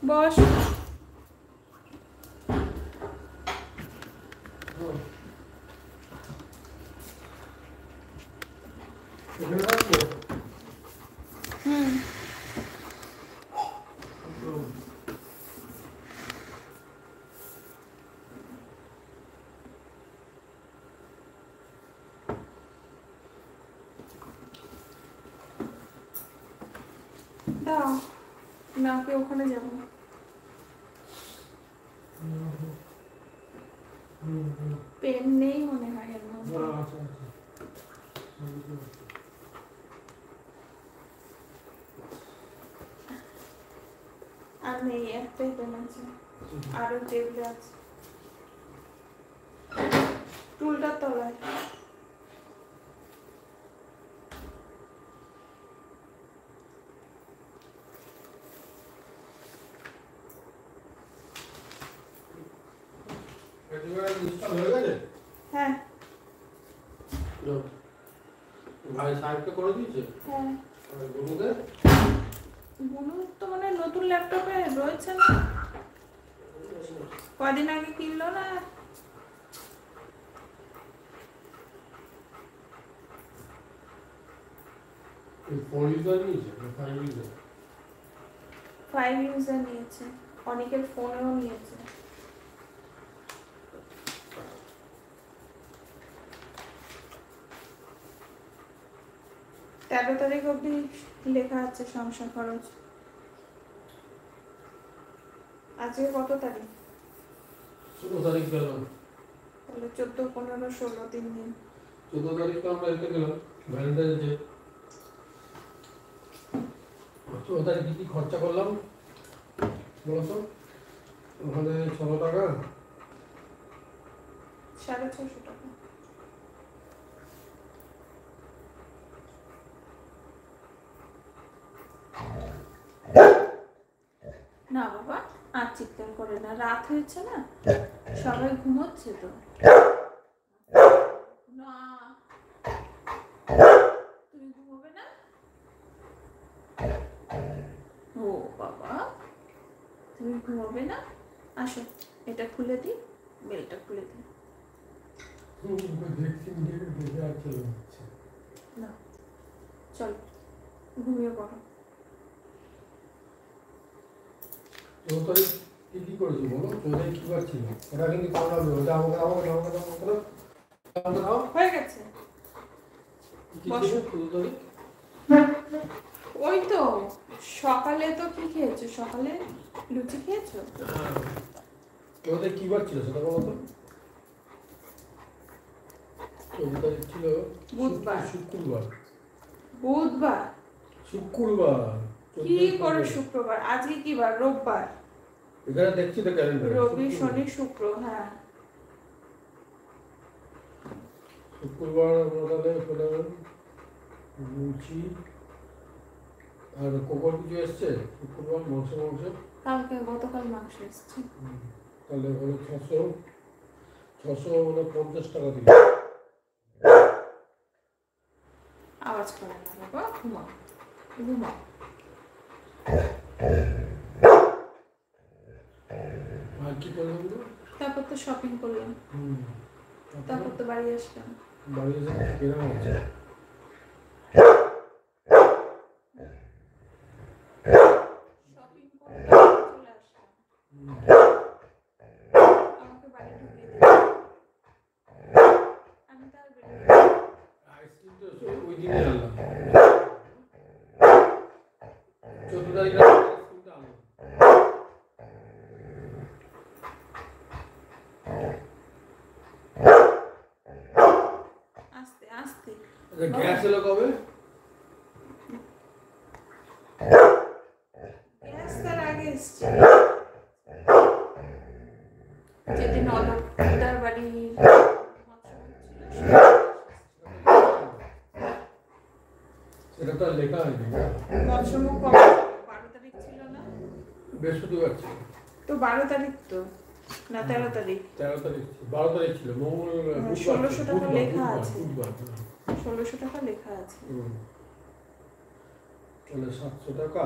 বস। হুম দাও, নাকে ওখানে যাবো। পেন নেই মনে হয় এর মধ্যে। আর নেই, একটাই পেন আছে, আরো টেবিলে আছে টুলটার তলায়। হ্যাঁ ভাই সাহেবকে করে দিয়েছে। হ্যাঁ, বন্ধুকে বুনু তো মানে নতুন ল্যাপটপে রয়েছে না, কদিন আগে কিনলো না। ফোর ইউজার নিয়েছে, ফাইভ ইউজার। 5 ইউজার নিয়েছে, অনেকের ফোনেও নিয়েছে। তেরো তারিখ অবধি লেখা আছে সংসার খরচ। আজকে কত তারিখ? 16 তারিখ গেল। তাহলে 14, 15, 16 3 দিন। 14 তারিখ তো আমরা এতে গেলাম ভ্যালেন্টাইন্স ডে। 14 তারিখ কি খরচা করলাম বলো তো? ওখানে 600 টাকা, 650 টাকা। না বাবা, আর চিৎকার করে না, রাত হয়েছে না, সবাই ঘুমোচ্ছে তো। না তুমি ঘুমোবে না? ও বাবা, তুমি ঘুমোবে না? আসো, এটা খুলে দিই, বেলটা খুলে দিই। না চলো ঘুমিয়ে পড়ো। 14 তারিখ কি করেছি বলো? 14 তারিখ কি বার ছিল? ওটা কিন্তু কামড়াবে, ওটা আমাকে হয়ে গেছে। কি ছিল 14 তারিখ? ওই তো সকালে তো কি খেয়েছো? সকালে লুচি খেয়েছো? ওদের কি বার ছিল সেটা বলো তো? 14 তারিখ ছিল বুধবার। শুক্রবার। বুধবার? শুক্রবার। কি করে শুক্রবার? আজকে কি বার? রোববার। এখানে দেখছি তো ক্যালেন্ডারে। রবি শনি শুক্র, হ্যাঁ শুক্রবার আমরা তাহলে লুচি আর কোকর কিছু এসছে। শুক্রবার মাংস কালকে গতকাল মাংস এসছে। তাহলে হলো 650 টাকা দিল। আওয়াজ করে না বাবা, ঘুমাও ঘুমাও। আর কি করলাম? তারপর তো শপিং করলাম, তারপর তো বাড়ি আসলাম। বাড়ি এসে কেনা হচ্ছে। শপিং করে চলে আসলাম, আমাকে বাড়ি ঢুকিয়ে দিল। আমি তার বেরোলাম। আইসক্রিম তো ওই দিনই আনলাম। 14 তারিখ আইসক্রিমটা আনলাম। আস্তে আস্তে। গ্যাস এলো কবে? গ্যাস তার আগে এসছে, যেদিন অলকদার বাড়ি সেটা তো আর লেখা হয়নি। মৎস্যমুখ কবে? 12 তারিখ ছিল না? বৃহস্পতিবার ছিল তো 12 তারিখ তো না 13 তারিখ? 13 তারিখ ছিল, 12 তারিখ ছিল মঙ্গল। 1600 টাকা লেখা আছে, বুধবার। 1600 টাকা লেখা আছে। তাহলে 700 টাকা।